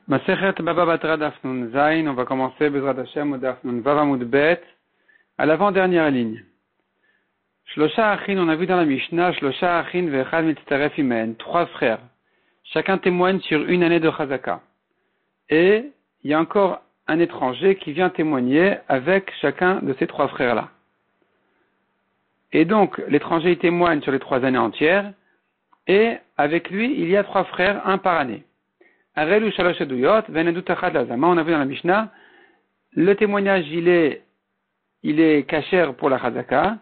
Masechet Baba Batra Daf Nun Zayin, on va commencer Bezrat Hashem au Daf Nun Vav Amud Bet, à l'avant-dernière ligne. Shlosha Achin, on a vu dans la Mishnah, Shlosha Achin Vechad Mitztaref Imen, 3 frères. Chacun témoigne sur une année de Chazaka. Et il y a encore un étranger qui vient témoigner avec chacun de ces 3 frères-là. Et donc, l'étranger il témoigne sur les 3 années entières, et avec lui, il y a 3 frères, un par année. Arelu Shalosh Eduyot, Venedut Achat Lazama, on a vu dans la Mishnah, le témoignage il est kasher pour la Chazaka,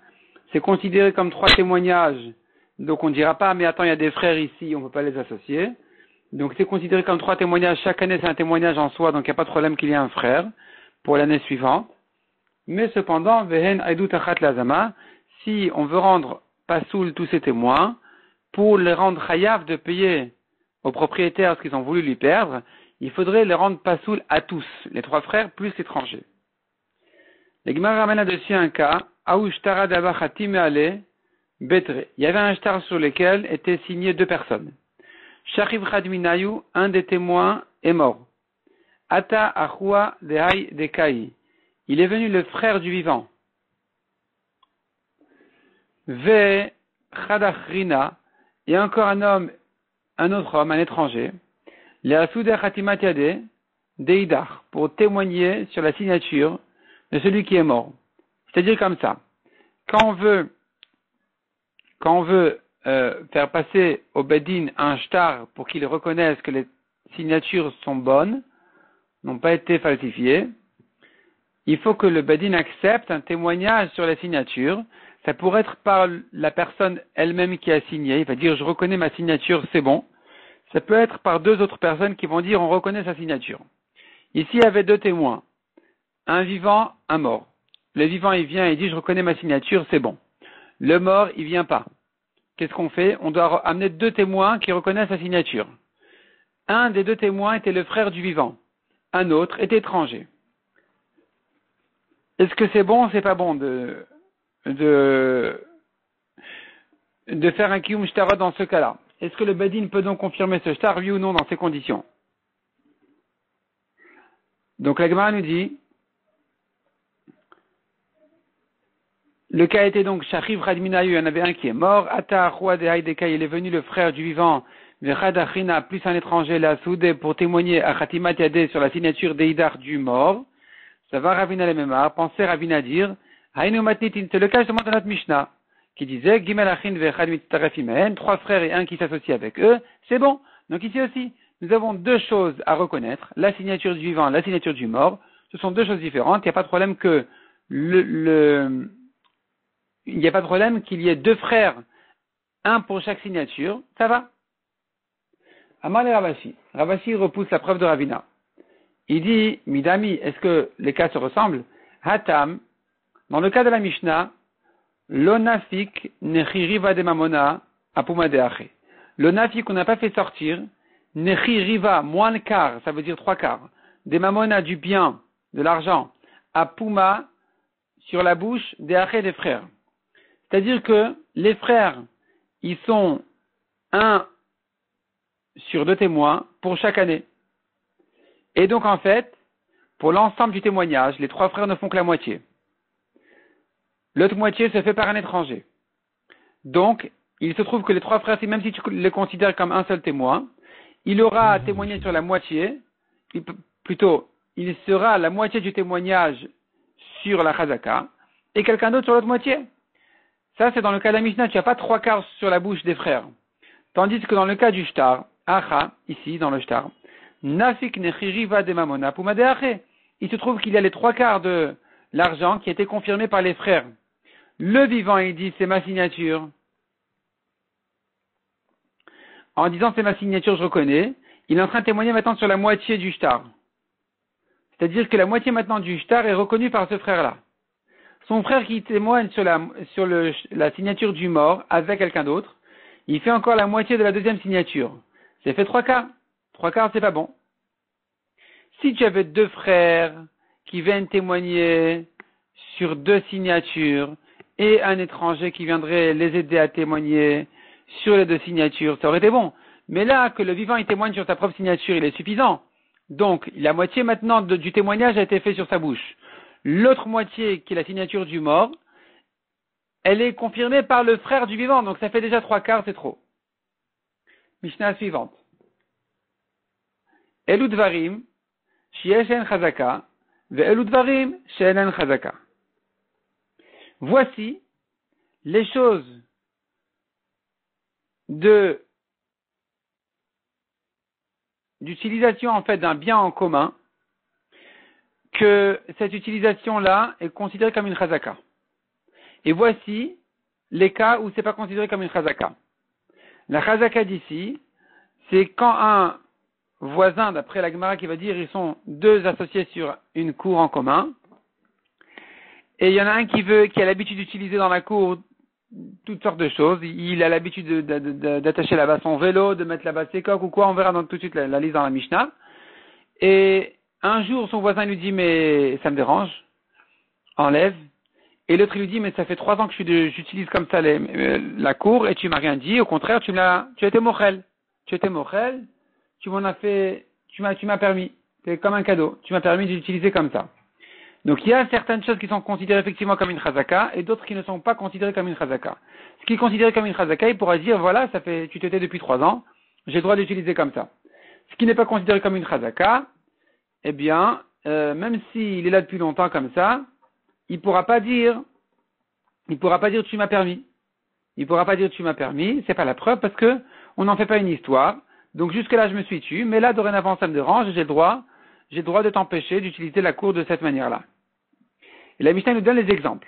c'est considéré comme 3 témoignages, donc on ne dira pas, mais attends, il y a des frères ici, on ne peut pas les associer. Donc c'est considéré comme 3 témoignages, chaque année c'est un témoignage en soi, donc il n'y a pas de problème qu'il y ait un frère pour l'année suivante. Mais cependant, Vehen Aidut Achat Lazama, si on veut rendre pasoul tous ces témoins, pour les rendre chayav de payer aux propriétaires ce qu'ils ont voulu lui perdre, il faudrait les rendre pasoul à tous, les 3 frères plus l'étranger. Les Gemara ramènent là-dessus un cas, Aouchtara Dabachatim Ale Betre. Il y avait un shtar sur lequel étaient signées 2 personnes. Shachib Khadminayu, un des témoins, est mort. Ata Achua Dehai Dekai. Il est venu le frère du vivant. Ve Khadachrina, et encore un autre homme, un étranger, Leasuda Khatimat Yade Deidar, pour témoigner sur la signature de celui qui est mort. C'est-à-dire comme ça. Quand on veut faire passer au Bedin un shtar pour qu'il reconnaisse que les signatures sont bonnes, n'ont pas été falsifiées, il faut que le Bedin accepte un témoignage sur la signature. Ça pourrait être par la personne elle-même qui a signé, il va dire je reconnais ma signature, c'est bon. Ça peut être par 2 autres personnes qui vont dire on reconnaît sa signature. Ici il y avait 2 témoins, un vivant, un mort. Le vivant il vient et dit je reconnais ma signature, c'est bon. Le mort il vient pas. Qu'est-ce qu'on fait? On doit amener 2 témoins qui reconnaissent sa signature. Un des 2 témoins était le frère du vivant, un autre est étranger. Est-ce que c'est bon ou c'est pas bon de faire un kiyum shtarot dans ce cas-là? Est-ce que le Bedin peut donc confirmer ce shtar, oui ou non, dans ces conditions? Donc la Gemara nous dit, le cas était donc Shachiv Khadminayu, il y en avait un qui est mort, Ata Achua Dehai Dekai, il est venu le frère du vivant, Vechad Achrina, plus un étranger, la Soudé, pour témoigner à Khatimat Yadeh sur la signature d'Eidar du mort. Ça va Ravina le Memar, pensez Ravina dire, Hainu Matnitin, c'est le cas justement de notre Mishnah, qui disait, Gimel Achin Vechad Mitztaref Imen, 3 frères et un qui s'associe avec eux, c'est bon. Donc ici aussi, nous avons 2 choses à reconnaître, la signature du vivant, la signature du mort, ce sont 2 choses différentes, il n'y a pas de problème que il n'y a pas de problème qu'il y ait 2 frères, un pour chaque signature, ça va. Amar le Ravashi. Ravashi repousse la preuve de Ravina. Il dit, Midami, est-ce que les cas se ressemblent? Hatam, dans le cas de la Mishnah, l'onafik nechiriva de mamona apuma de ache. L'onafik qu'on n'a pas fait sortir, nechiriva, moins le quart, ça veut dire 3 quarts, des mamona du bien, de l'argent, apuma, sur la bouche des ache des frères. C'est-à-dire que les frères, ils sont 1 sur 2 témoins pour chaque année. Et donc en fait, pour l'ensemble du témoignage, les 3 frères ne font que la moitié. L'autre moitié se fait par un étranger. Donc, il se trouve que les 3 frères, même si tu les considères comme un seul témoin, il aura à témoigner sur la moitié, il sera la moitié du témoignage sur la Chazaka, et quelqu'un d'autre sur l'autre moitié. Ça, c'est dans le cas de la Mishnah, tu n'as pas 3 quarts sur la bouche des frères. Tandis que dans le cas du shtar, Acha, ici, dans le shtar, Nafik nechiriva de mamona puma de ache. Il se trouve qu'il y a les 3 quarts de l'argent qui a été confirmé par les frères. Le vivant, il dit, c'est ma signature. En disant, c'est ma signature, je reconnais. Il est en train de témoigner maintenant sur la moitié du shtar. C'est-à-dire que la moitié maintenant du shtar est reconnue par ce frère-là. Son frère qui témoigne sur la signature du mort avec quelqu'un d'autre, il fait encore la moitié de la deuxième signature. C'est fait 3 quarts. 3 quarts, c'est pas bon. Si tu avais 2 frères qui viennent témoigner sur 2 signatures et un étranger qui viendrait les aider à témoigner sur les 2 signatures, ça aurait été bon. Mais là, que le vivant il témoigne sur sa propre signature, il est suffisant. Donc, la moitié maintenant du témoignage a été fait sur sa bouche. L'autre moitié, qui est la signature du mort, elle est confirmée par le frère du vivant. Donc, ça fait déjà 3/4, c'est trop. Mishnah suivante. Elu dvarim, sheyesh en chazaka, ve'elu dvarim, she'en en chazaka. Voici les choses d'utilisation en fait d'un bien en commun, que cette utilisation-là est considérée comme une chazaka. Et voici les cas où c'est pas considéré comme une chazaka. La chazaka d'ici, c'est quand un voisin, d'après la Gemara qui va dire, ils sont deux associés sur une cour en commun, et il y en a un qui a l'habitude d'utiliser dans la cour toutes sortes de choses. Il a l'habitude d'attacher là-bas son vélo, de mettre là-bas ses coques ou quoi. On verra tout de suite la liste dans la Mishnah. Et un jour, son voisin lui dit, mais ça me dérange, enlève. Et l'autre lui dit, mais ça fait 3 ans que j'utilise comme ça la cour et tu m'as rien dit. Au contraire, tu as été mochel. Tu étais mochel, tu m'as permis. C'est comme un cadeau. Tu m'as permis d'utiliser comme ça. Donc il y a certaines choses qui sont considérées effectivement comme une chazaka et d'autres qui ne sont pas considérées comme une chazaka. Ce qui est considéré comme une chazaka, il pourra dire, voilà, tu t'étais depuis 3 ans, j'ai le droit d'utiliser comme ça. Ce qui n'est pas considéré comme une chazaka, eh bien, même s'il est là depuis longtemps comme ça, il pourra pas dire tu m'as permis. Il pourra pas dire tu m'as permis, c'est pas la preuve parce que on n'en fait pas une histoire. Donc jusque là je me suis tué, mais là dorénavant ça me dérange, j'ai le droit de t'empêcher d'utiliser la cour de cette manière-là. Et la Mishnah nous donne les exemples.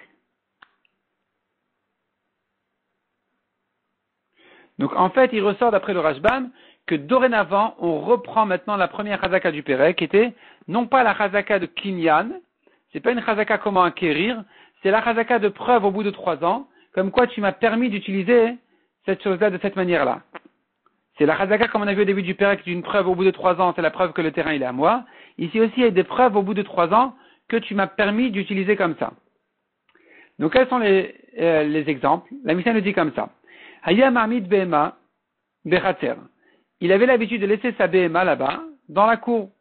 Donc en fait, il ressort d'après le Rashbam que dorénavant, on reprend maintenant la première chazaka du Pérec, qui était non pas la chazaka de Kinyan, c'est pas une chazaka comment acquérir, c'est la chazaka de preuve au bout de 3 ans, comme quoi tu m'as permis d'utiliser cette chose-là de cette manière-là. C'est la chazaka, comme on a vu au début du Pérec, d'une preuve au bout de 3 ans, c'est la preuve que le terrain il est à moi. Ici aussi, il y a des preuves au bout de 3 ans que tu m'as permis d'utiliser comme ça. Donc quels sont les exemples? La Mishnah nous dit comme ça. Haya Mahmid Behema Bechater. Il avait l'habitude de laisser sa Behema là-bas, dans la cour.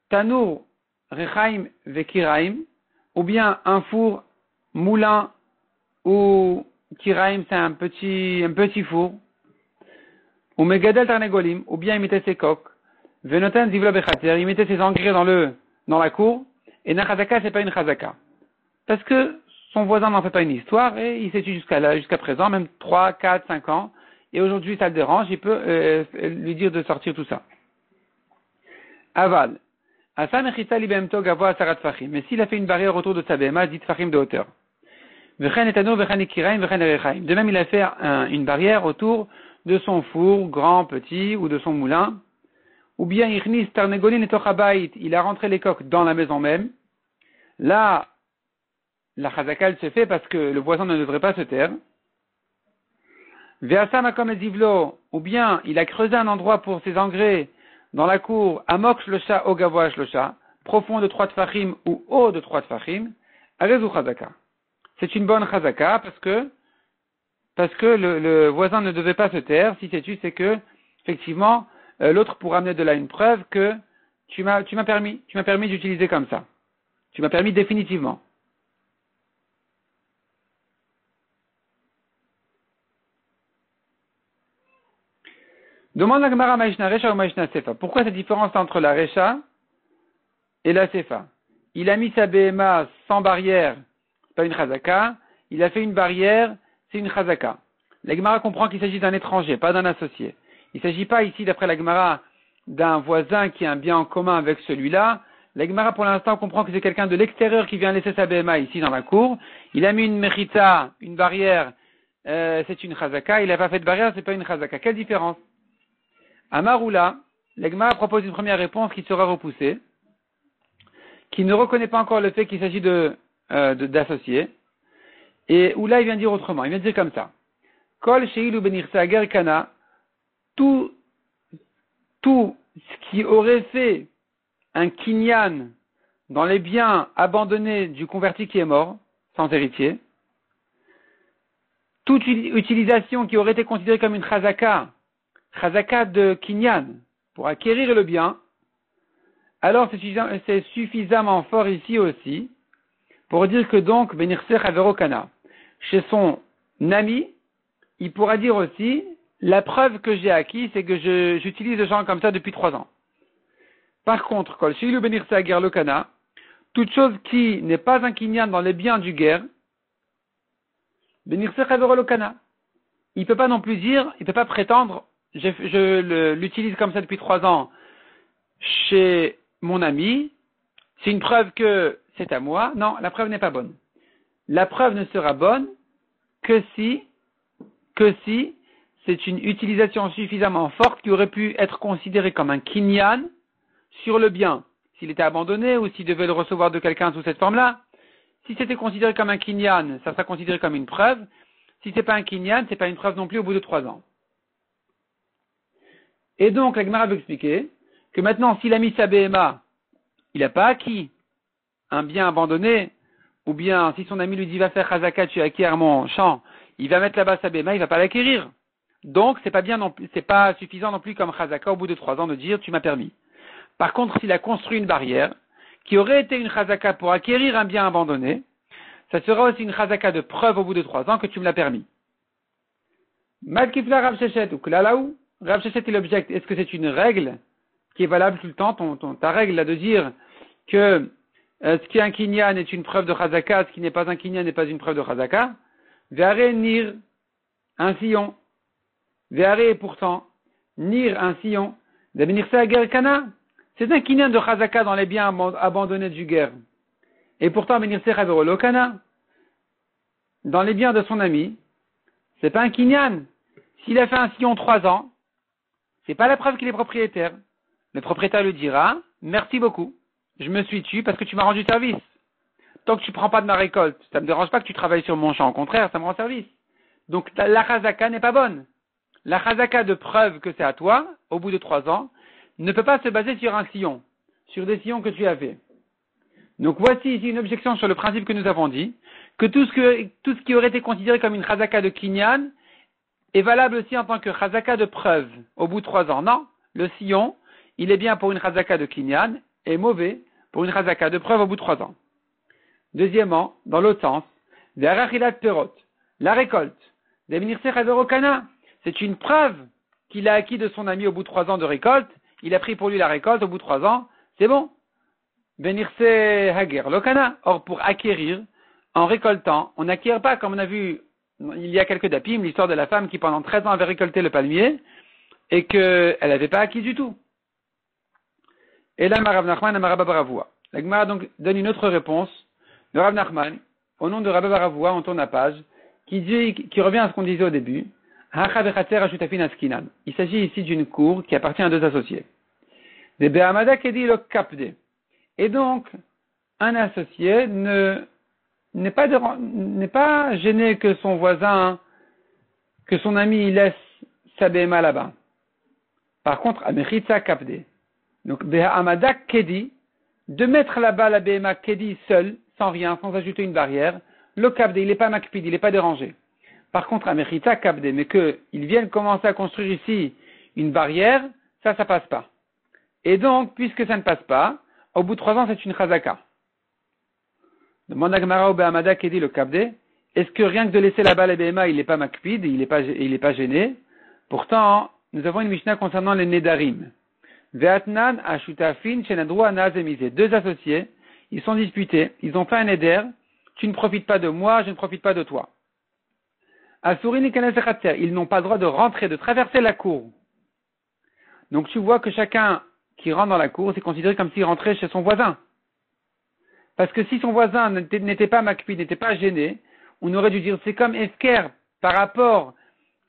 Tanour Rechaim Vekiraim, ou bien un four, moulin, ou Kiraim, c'est un petit four. Ou Megadel Tarnegolim, ou bien il mettait ses coques. Venoten Zivla Bechater, il mettait ses engrais dans la cour. Et na chazaka, c'est pas une chazaka. Parce que son voisin n'en fait pas une histoire et il s'est tué jusqu'à présent, même 3, 4, 5 ans. Et aujourd'hui, ça le dérange, il peut lui dire de sortir tout ça. Aval. Asa mechita li behemto gavoa asarat tfachim. Mais s'il a fait une barrière autour de sa behema, 10 tfachim de hauteur. Vechen etano, vechen ikiraim, vechen erechaim. De même, il a fait une barrière autour de son four, grand, petit, ou de son moulin. Ou bien, ichnis tarnegolin et tochabait. Il a rentré les coques dans la maison même. Là, la chazaka, elle se fait parce que le voisin ne devrait pas se taire. Ve'asa makom ezivlo. Ou bien, il a creusé un endroit pour ses engrais dans la cour, amok shlosha o gavoa shlosha, profond de 3 tfachim ou haut de 3 tfachim, arezu chazaka. C'est une bonne chazaka parce que le voisin ne devait pas se taire. Si c'est tu, c'est que, effectivement, l'autre pourra amener de là une preuve que tu m'as permis d'utiliser comme ça. Tu m'as permis définitivement. Demande la Gemara Maïshna Recha ou Maïshna Sefa. Pourquoi cette différence entre la Recha et la Sefa? Il a mis sa BMA sans barrière, c'est pas une chazaka. Il a fait une barrière, c'est une chazaka. La Gemara comprend qu'il s'agit d'un étranger, pas d'un associé. Il ne s'agit pas ici, d'après la Gemara, d'un voisin qui a un bien en commun avec celui-là. La Gemara, pour l'instant, comprend que c'est quelqu'un de l'extérieur qui vient laisser sa BMA ici dans la cour. Il a mis une mechita, une barrière, c'est une chazaka. Il n'a pas fait de barrière, c'est pas une chazaka. Quelle différence? À Maroula, la Gemara propose une première réponse qui sera repoussée, qui ne reconnaît pas encore le fait qu'il s'agit d'associés. Et où là, il vient dire autrement. Il vient dire comme ça. Kol sheil ou benirsa ger kana, tout ce qui aurait fait un kinyan dans les biens abandonnés du converti qui est mort, sans héritier, toute utilisation qui aurait été considérée comme une chazaka de kinyan, pour acquérir le bien, alors c'est suffisamment fort ici aussi pour dire que donc, Benirse Chavero Kana, chez son ami, il pourra dire aussi, la preuve que j'ai acquis, c'est que j'utilise le gens comme ça depuis 3 ans. Par contre, Kol Shilu Benirse Ager Lokana, toute chose qui n'est pas un kinyan dans les biens du guerre, Benirse Chavero Lokana. Il peut pas non plus dire, il peut pas prétendre, je l'utilise comme ça depuis 3 ans chez mon ami, c'est une preuve que c'est à moi. Non, la preuve n'est pas bonne. La preuve ne sera bonne que si c'est une utilisation suffisamment forte qui aurait pu être considérée comme un kinyan sur le bien. S'il était abandonné ou s'il devait le recevoir de quelqu'un sous cette forme-là, si c'était considéré comme un kinyan, ça sera considéré comme une preuve. Si c'est pas un kinyan, c'est pas une preuve non plus au bout de 3 ans. Et donc, la Gemara veut expliquer que maintenant, s'il a mis sa BMA, il n'a pas acquis un bien abandonné, ou bien si son ami lui dit va faire Chazaka, tu acquiers mon champ, il va mettre là-bas sa BMA, il va pas l'acquérir. Donc, c'est pas suffisant non plus comme Chazaka au bout de 3 ans de dire tu m'as permis. Par contre, s'il a construit une barrière, qui aurait été une Chazaka pour acquérir un bien abandonné, ça sera aussi une Chazaka de preuve au bout de 3 ans que tu me l'as permis. Malkifla Rav Shechet ou Klalaou, Rav Shechet il objecte, est-ce que c'est une règle qui est valable tout le temps, ta règle là de dire que ce qui est un kinyan est une preuve de Chazaka, ce qui n'est pas un kinyan n'est pas une preuve de Chazaka. Ve'are nir, un sillon. Ve'are pourtant, nir, un sillon. Devenirse ager kana. C'est un kinyan de Chazaka dans les biens abandonnés du guerre. Et pourtant, Benirse Chavero Kana, dans les biens de son ami, c'est pas un kinyan. S'il a fait un sillon 3 ans, c'est pas la preuve qu'il est propriétaire. Le propriétaire lui dira, merci beaucoup, je me suis tué parce que tu m'as rendu service. Tant que tu prends pas de ma récolte, ça me dérange pas que tu travailles sur mon champ, au contraire, ça me rend service. Donc la chazaka n'est pas bonne. La chazaka de preuve que c'est à toi, au bout de 3 ans, ne peut pas se baser sur un sillon, sur des sillons que tu as fait. Donc voici ici une objection sur le principe que nous avons dit, que tout ce qui aurait été considéré comme une chazaka de kinyan est valable aussi en tant que chazaka de preuve au bout de 3 ans. Non, le sillon, il est bien pour une chazaka de kinyan et mauvais pour une chazaka de preuve au bout de 3 ans. Deuxièmement, dans l'autre sens, la récolte, c'est une preuve qu'il a acquis de son ami au bout de 3 ans de récolte, il a pris pour lui la récolte au bout de 3 ans, c'est bon. Benirse Hager Lokana. Or, pour acquérir, en récoltant, on n'acquiert pas, comme on a vu il y a quelques dapim, l'histoire de la femme qui pendant 13 ans avait récolté le palmier et qu'elle n'avait pas acquis du tout. Et là, Rav Nachman et Rabba Baravua. La Gemara donc donne une autre réponse de Rav Nachman, au nom de Rabba Baravua, on tourne la page, qui revient à ce qu'on disait au début. Il s'agit ici d'une cour qui appartient à 2 associés. Et donc, un associé n'est pas gêné que son voisin, que son ami laisse sa BMA là-bas. Par contre, Amechitza Kapde. Donc, Behamada Kedi, de mettre là-bas la BMA Kedi seul, sans rien, sans ajouter une barrière, le Kapde, il n'est pas makpid, il n'est pas dérangé. Par contre, Amechitza Kapde, mais qu'ils viennent commencer à construire ici une barrière, ça passe pas. Et donc, puisque ça ne passe pas, au bout de 3 ans, c'est une chazaka. Demande à Gemara au Behamada Kedi le Kapde, est-ce que rien que de laisser là-bas la BMA, il n'est pas makpid, il n'est pas gêné? Pourtant, nous avons une Mishnah concernant les Nedarim. Ve'atnan ashutafin shenadrua nazemize. 2 associés, ils sont disputés, ils ont fait un Neder, tu ne profites pas de moi, je ne profite pas de toi. Asurin ikanes echatzer, ils n'ont pas le droit de rentrer, de traverser la cour. Donc tu vois que chacun qui rentre dans la cour, c'est considéré comme s'il rentrait chez son voisin. Parce que si son voisin n'était pas makpid, n'était pas gêné, on aurait dû dire c'est comme Esker par rapport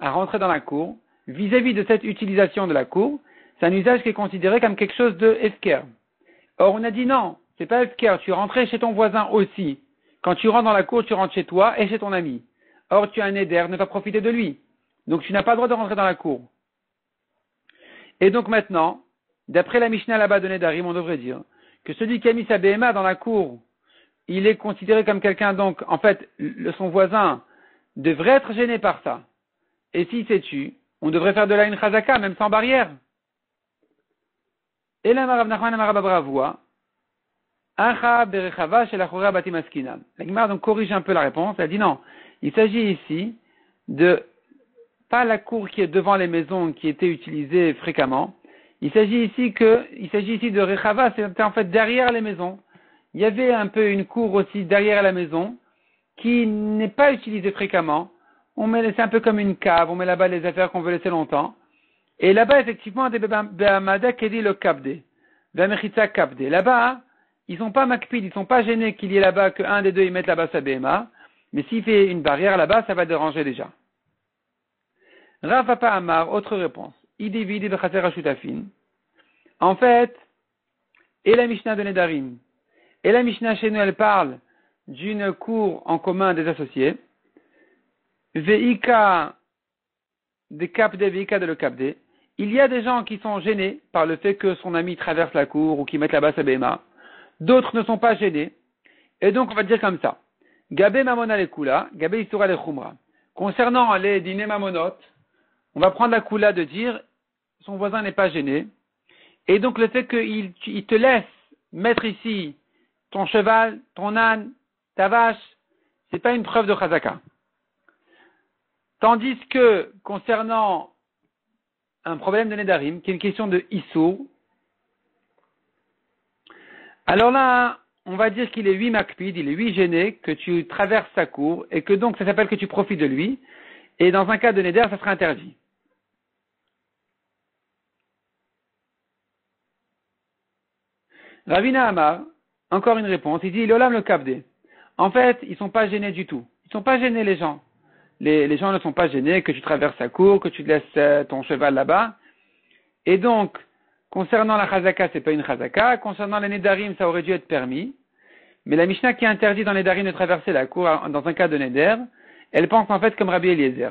à rentrer dans la cour, vis-à-vis de cette utilisation de la cour, c'est un usage qui est considéré comme quelque chose de Esker. Or on a dit non, c'est pas Esker, tu rentrais chez ton voisin aussi. Quand tu rentres dans la cour, tu rentres chez toi et chez ton ami. Or tu as un éder, ne pas profiter de lui. Donc tu n'as pas le droit de rentrer dans la cour. Et donc maintenant, d'après la Mishnah là-bas de Nedarim, on devrait dire que celui qui a mis sa BMA dans la cour, il est considéré comme quelqu'un, donc, en fait, son voisin devrait être gêné par ça. Et s'il s'est tué, on devrait faire de là une chazaka, même sans barrière. Et la Rav Nachman Amar Abba Bravua, Acha berechava shel achorei batim askinam. La Gemara donc corrige un peu la réponse. Elle dit non. Il s'agit ici de pas la cour qui est devant les maisons qui était utilisée fréquemment. Il s'agit ici de rechava, c'est en fait derrière les maisons. Il y avait un peu une cour aussi derrière la maison qui n'est pas utilisée fréquemment. C'est un peu comme une cave. On met là-bas les affaires qu'on veut laisser longtemps. Et là-bas effectivement des be'amada qui dit le kabde, ve'amechitza kabde. Là-bas ils sont pas makpid, ils sont pas gênés qu'il y ait là-bas qu'un des deux ils mettent là-bas sa BMA, mais s'il fait une barrière là-bas, ça va déranger déjà. Rav Papa Amar, autre réponse. Idi vidi bechaser hashutafin. En fait, et la Mishnah de Nedarim, et la Mishnah chez nous, elle parle d'une cour en commun des associés. Veika de kapde, veika de le kapde. Il y a des gens qui sont gênés par le fait que son ami traverse la cour ou qu'il mette là-bas sa BMA. D'autres ne sont pas gênés. Et donc, on va dire comme ça. Gabé mamona le kula, gabé isura le khumra. Concernant les dîners mamonot, on va prendre la kula de dire, son voisin n'est pas gêné. Et donc, le fait qu'il te laisse mettre ici ton cheval, ton âne, ta vache, c'est pas une preuve de chazaka. Tandis que, concernant un problème de nedarim, qui est une question de issour, alors là, on va dire qu'il est 8 makpid, il est 8 gêné, que tu traverses sa cour, et que donc ça s'appelle que tu profites de lui, et dans un cas de neder, ça sera interdit. Ravina Amar, encore une réponse, il dit l'olam le kabde. En fait, ils sont pas gênés du tout. Ils sont pas gênés les gens. Les gens ne sont pas gênés que tu traverses sa cour, que tu laisses ton cheval là-bas. Et donc, concernant la chazaka, c'est pas une chazaka. Concernant les nedarim, ça aurait dû être permis. Mais la Mishnah qui interdit dans les nedarim de traverser la cour dans un cas de neder, elle pense en fait comme Rabbi Eliezer.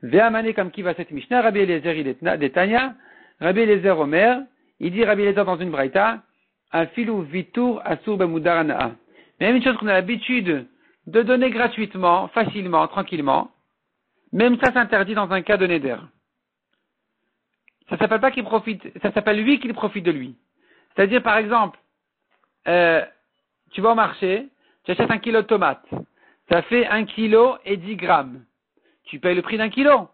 Ve'amane comme qui va cette Mishnah, Rabbi Eliezer il est d'Etania, Rabbi Eliezer Omer, il dit Rabbi Eliezer dans une braïta, Afilu vitur asur bemudar anaa. Même une chose qu'on a l'habitude de donner gratuitement, facilement, tranquillement, même ça s'interdit dans un cas de neder. Ça s'appelle pas qu'il profite, ça s'appelle lui qu'il profite de lui. C'est-à-dire, par exemple, tu vas au marché, tu achètes 1 kilo de tomates. Ça fait 1 kilo et 10 grammes. Tu payes le prix d'1 kilo.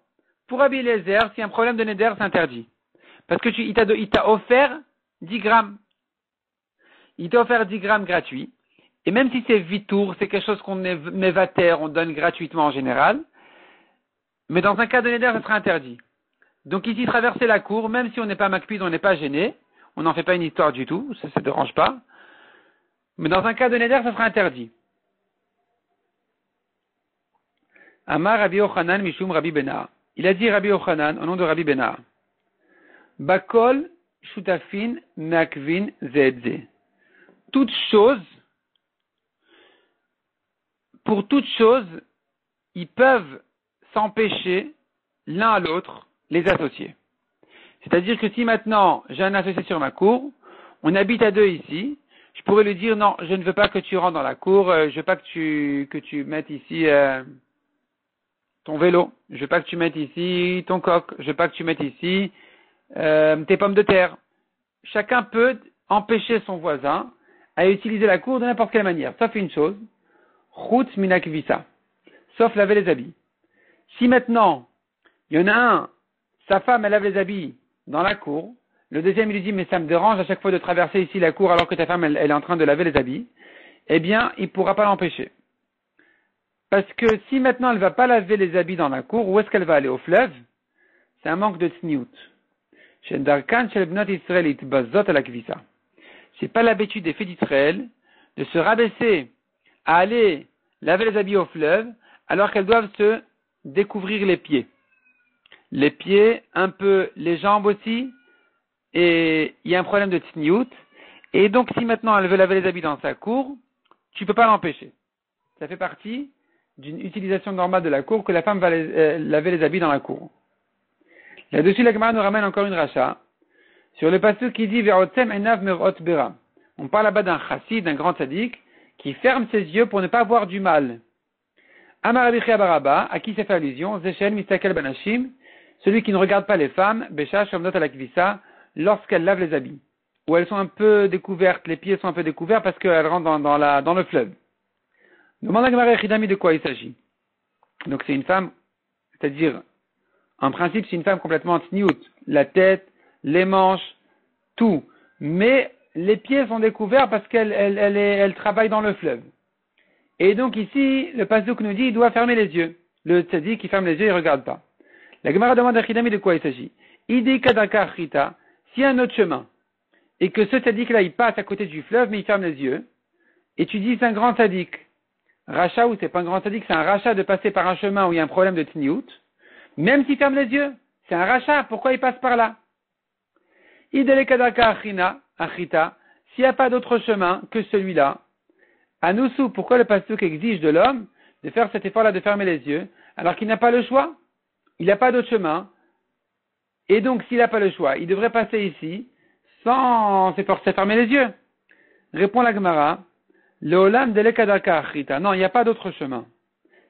Pour Rabbi Eliezer, s'il y a un problème de neder, c'est interdit. Parce que il t'a offert 10 grammes. Il t'a offert 10 grammes gratuits. Et même si c'est vitour, c'est quelque chose qu'on met vater, on donne gratuitement en général. Mais dans un cas de neder, ça sera interdit. Donc ici, traverser la cour, même si on n'est pas makpid, on n'est pas gêné, on n'en fait pas une histoire du tout, ça ne dérange pas. Mais dans un cas de neder, ça sera interdit. Amar Rabbi Yochanan Mishum Rabbi Benah. Il a dit Rabbi Yochanan au nom de Rabbi Benah. Bakol shutafin makvin zedze. Pour toute chose, ils peuvent s'empêcher l'un à l'autre, les associés. C'est-à-dire que si maintenant j'ai un associé sur ma cour, on habite à deux ici, je pourrais lui dire non, je ne veux pas que tu rentres dans la cour, je veux pas que tu mettes ici ton vélo, je veux pas que tu mettes ici ton coq, je veux pas que tu mettes ici tes pommes de terre. Chacun peut empêcher son voisin à utiliser la cour de n'importe quelle manière, sauf une chose, chutz minakvisa, sauf laver les habits. Si maintenant il y en a un, sa femme elle lave les habits dans la cour, le deuxième il lui dit mais ça me dérange à chaque fois de traverser ici la cour alors que ta femme elle est en train de laver les habits, eh bien il ne pourra pas l'empêcher. Parce que si maintenant elle ne va pas laver les habits dans la cour, où est-ce qu'elle va aller? Au fleuve? C'est un manque de tsniout. C'est pas l'habitude des filles d'Israël de se rabaisser à aller laver les habits au fleuve alors qu'elles doivent se découvrir les pieds. Les pieds, un peu les jambes aussi, et il y a un problème de tsniout. Et donc si maintenant elle veut laver les habits dans sa cour, tu peux pas l'empêcher. Ça fait partie d'une utilisation normale de la cour que la femme va laver les habits dans la cour. Là-dessus, la Gemara nous ramène encore une racha sur le passage qui dit Ve'otzem enav merot bera. On parle là-bas d'un chassid, d'un grand tzaddik, qui ferme ses yeux pour ne pas voir du mal. Amar Rabbi Chia Baraba, à qui c'est fait allusion, Zechel mistakel banashim, celui qui ne regarde pas les femmes, Besha shomdot ala kvisa, lorsqu'elles lavent les habits. où elles sont un peu découvertes, les pieds sont un peu découverts parce qu'elles rentrent dans le fleuve. Demande à Gemara Echidami de quoi il s'agit. Donc c'est une femme, c'est-à-dire, en principe, c'est une femme complètement tsniout, la tête, les manches, tout. Mais les pieds sont découverts parce qu'elle travaille dans le fleuve. Et donc ici, le pasuk nous dit, il doit fermer les yeux. Le tzaddik qui ferme les yeux, il ne regarde pas. La Gemara demande à Echidami de quoi il s'agit. Idi kadaka chita, s'il y a un autre chemin, et que ce tzaddik-là, il passe à côté du fleuve, mais il ferme les yeux, et tu dis c'est un grand tzaddik. Rachat ou c'est pas un grand tzaddik, c'est un rachat de passer par un chemin où il y a un problème de tniout, même s'il ferme les yeux. C'est un rachat, pourquoi il passe par là? Idelekadaka achita, s'il n'y a pas d'autre chemin que celui-là, Anoussou, pourquoi le pasuk exige de l'homme de faire cet effort-là de fermer les yeux, alors qu'il n'a pas le choix? Il n'a pas d'autre chemin, et donc s'il n'a pas le choix, il devrait passer ici, sans s'efforcer de fermer les yeux. Répond la Gemara, Leolam delekadaka achita. Non, il n'y a pas d'autre chemin.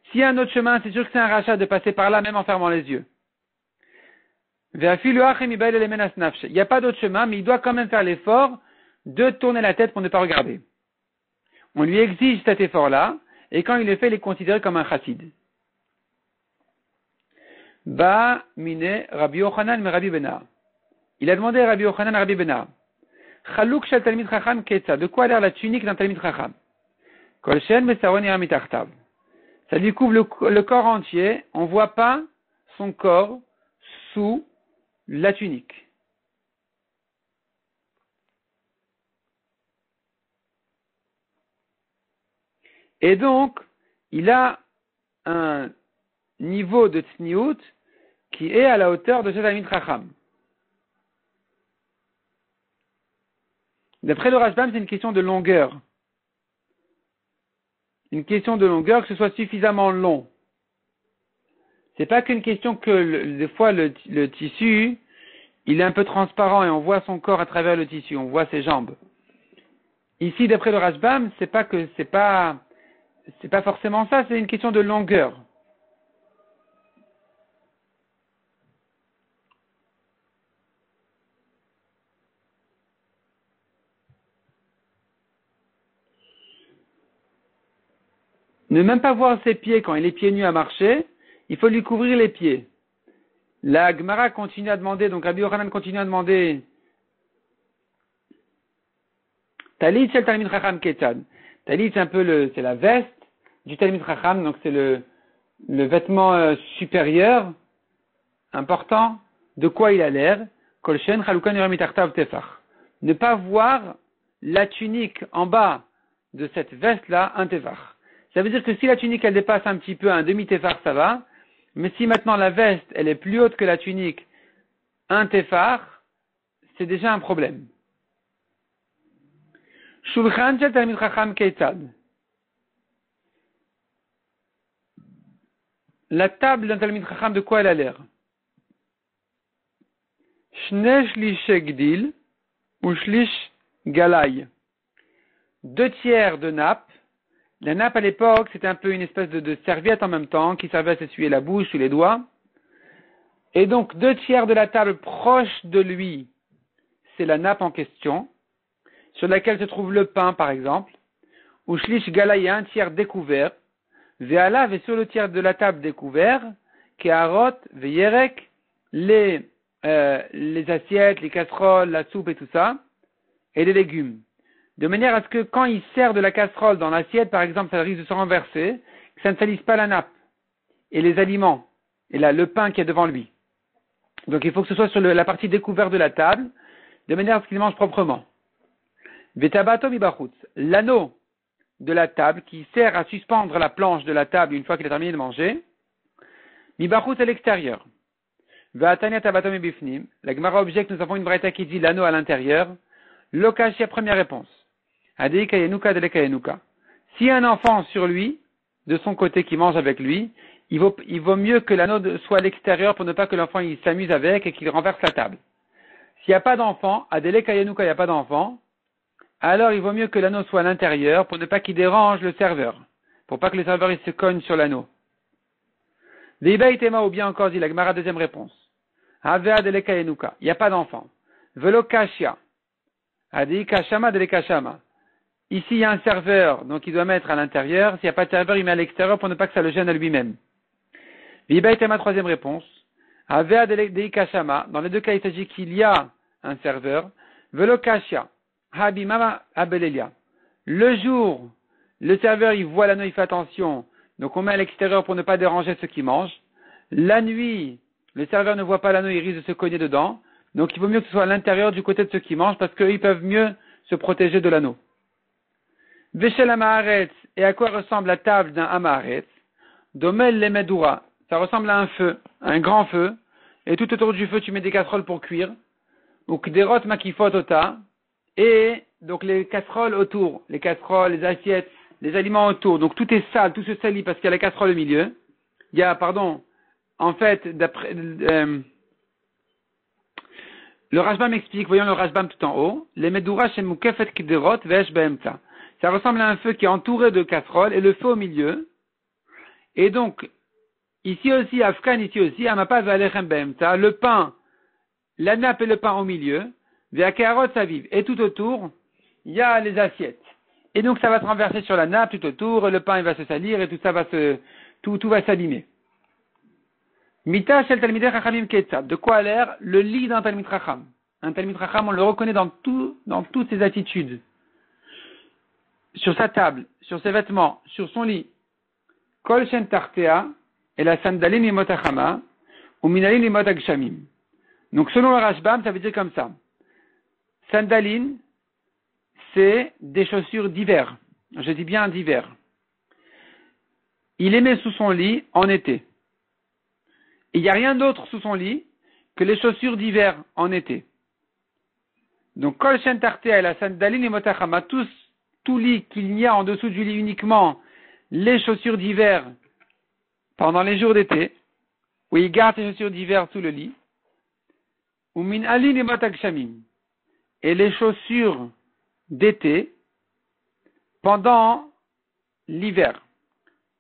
S'il y a un autre chemin, c'est sûr que c'est un rachat de passer par là, même en fermant les yeux. Il n'y a pas d'autre chemin, mais il doit quand même faire l'effort de tourner la tête pour ne pas regarder. On lui exige cet effort-là, et quand il le fait, il est considéré comme un chassid. Ba mine Rabbi Yochanan mais Rabbi Benar. Il a demandé à Rabbi Yochanan et Rabbi Benar. Chalouk shel talmid chacham ketza. De quoi a l'air la tunique d'un talmid chacham? Kol shen mesaron yera mitachtav. Ça lui couvre le corps entier. On voit pas son corps sous la tunique. Et donc, il a un niveau de tsniout qui est à la hauteur de ce talmid chacham. D'après le Rashbam, c'est une question de longueur. Une question de longueur, que ce soit suffisamment long. C'est pas qu'une question que des fois le tissu, il est un peu transparent et on voit son corps à travers le tissu, on voit ses jambes. Ici, d'après le Rashbam, c'est pas forcément ça, c'est une question de longueur. Ne même pas voir ses pieds quand il est pieds nus à marcher, il faut lui couvrir les pieds. La Gemara continue à demander, donc Rabbi Yochanan continue à demander, Talit c'est le Talmid Chacham Ketzad. Talit c'est la veste du Talmid Chacham, donc c'est le vêtement supérieur, important, de quoi il a l'air, Kolshen Chalukan Yoram Mitartav Tefach. Ne pas voir la tunique en bas de cette veste-là, un Tefach. Ça veut dire que si la tunique elle dépasse un petit peu un demi-Tefach, ça va, mais si maintenant la veste elle est plus haute que la tunique, un Tefach, c'est déjà un problème. Shulchan shel Talmid Chacham Keitzad. La table d'un Talmid Chacham, de quoi elle a l'air? Shnei shlish gdil ou shlish galay. 2/3 de nappe. La nappe à l'époque, c'était un peu une espèce de serviette en même temps qui servait à s'essuyer la bouche ou les doigts. Et donc 2/3 de la table proche de lui, c'est la nappe en question, sur laquelle se trouve le pain par exemple. Ou shlish galay, un tiers découvert. Ve'alav, et sur le tiers de la table découvert, keharot ve'yerek, les assiettes, les casseroles, la soupe et tout ça, et les légumes. De manière à ce que quand il sert de la casserole dans l'assiette, par exemple, ça risque de se renverser, que ça ne salisse pas la nappe, et les aliments, et là, le pain qui est devant lui. Donc il faut que ce soit sur la partie découverte de la table, de manière à ce qu'il mange proprement. Vetabato mibachutz, l'anneau de la table qui sert à suspendre la planche de la table une fois qu'il a terminé de manger, mibachutz à l'extérieur. Ve'atanya tabato mibifnim, la Gemara objecte, nous avons une braïta qui dit l'anneau à l'intérieur. Lokashia, première réponse. Adeika yenuka deleka yenuka. Si un enfant sur lui, de son côté qui mange avec lui, il vaut mieux que l'anneau soit à l'extérieur pour ne pas que l'enfant il s'amuse avec et qu'il renverse la table. S'il n'y a pas d'enfant, adeleka yenuka, il n'y a pas d'enfant, alors il vaut mieux que l'anneau soit à l'intérieur pour ne pas qu'il dérange le serveur, pour pas que le serveur il se cogne sur l'anneau. Veiba itema, ou bien encore dit la Gemara, deuxième réponse. Havea deleka yenuka, il n'y a pas d'enfant. Velokashia. Adi kashama de kashama. Ici, il y a un serveur, donc il doit mettre à l'intérieur. S'il n'y a pas de serveur, il met à l'extérieur pour ne pas que ça le gêne à lui-même. Viba était ma troisième réponse. Avea de kashama. Dans les deux cas, il s'agit qu'il y a un serveur. Velo kashia. Habimama abelelia. Le jour, le serveur, il voit l'anneau, il fait attention. Donc on met à l'extérieur pour ne pas déranger ceux qui mangent. La nuit, le serveur ne voit pas l'anneau, il risque de se cogner dedans. Donc il vaut mieux que ce soit à l'intérieur du côté de ceux qui mangent parce qu'ils peuvent mieux se protéger de l'anneau. Veshel amaharetz, et à quoi ressemble la table d'un amaharetz? Domel le medura, ça ressemble à un feu, un grand feu, et tout autour du feu tu mets des casseroles pour cuire. Ou kderot makifot ota, et donc les casseroles autour, les casseroles, les assiettes, les aliments autour, donc tout est sale, tout se salit parce qu'il y a la casserole au milieu. Il y a, en fait, d'après, le Rashbam explique, voyons le Rashbam tout en haut, les medura chez mukefet kderot vesh beemta. Ça ressemble à un feu qui est entouré de casseroles et le feu au milieu. Et donc, ici aussi, Afkan, ici aussi, Amapa ve'alechem beemta, le pain, la nappe et le pain au milieu, ve'akarot saviv. Et tout autour, il y a les assiettes. Et donc, ça va se renverser sur la nappe tout autour, et le pain, il va se salir, et tout ça va tout va s'abîmer. Mita shel talmidei chachamim ketzad. De quoi a l'air le lit d'un talmid chacham? Un talmid chacham, on le reconnaît dans toutes ses attitudes. Sur sa table, sur ses vêtements, sur son lit. Kol shen tartea, et la sandalim imot achama, ou minalim imot agshamim. Donc, selon le Rashbam, ça veut dire comme ça. Sandaline, c'est des chaussures d'hiver. Je dis bien d'hiver. Il les met sous son lit en été. Il n'y a rien d'autre sous son lit que les chaussures d'hiver en été. Donc, kol shen tartea, et la sandalim imot achama, tout lit qu'il y a en dessous du lit uniquement les chaussures d'hiver pendant les jours d'été, où il garde ses chaussures d'hiver sous le lit, ou min alin et motakshamim, et les chaussures d'été pendant l'hiver.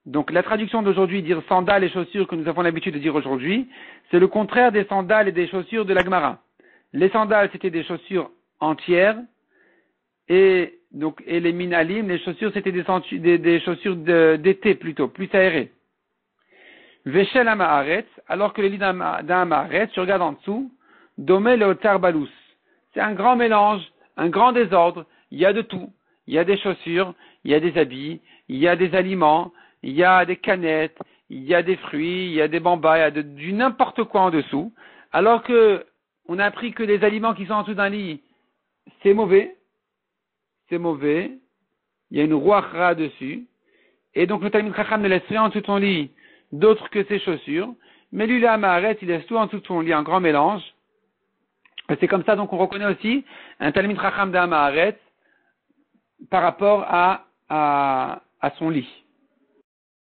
Donc la traduction d'aujourd'hui, dire sandales et chaussures que nous avons l'habitude de dire aujourd'hui, c'est le contraire des sandales et des chaussures de la Gemara. Les sandales, c'était des chaussures entières, et les minalim, les chaussures, c'était des chaussures d'été plutôt, plus aérées. Veshel amaharetz, alors que le lit d'un amaharetz, tu regardes en dessous, domé le otar balous. C'est un grand mélange, un grand désordre, il y a de tout. Il y a des chaussures, il y a des habits, il y a des aliments, il y a des canettes, il y a des fruits, il y a des bambas, il y a du n'importe quoi en dessous. Alors que on a appris que les aliments qui sont en dessous d'un lit, c'est mauvais, il y a une rouachra dessus, et donc le Talmid Chacham ne laisse rien en dessous de son lit d'autre que ses chaussures, mais lui, là, Maharet, il laisse tout en dessous de son lit, un grand mélange. Et c'est comme ça, donc, on reconnaît aussi un Talmid Chacham d'un Maharet par rapport à son lit.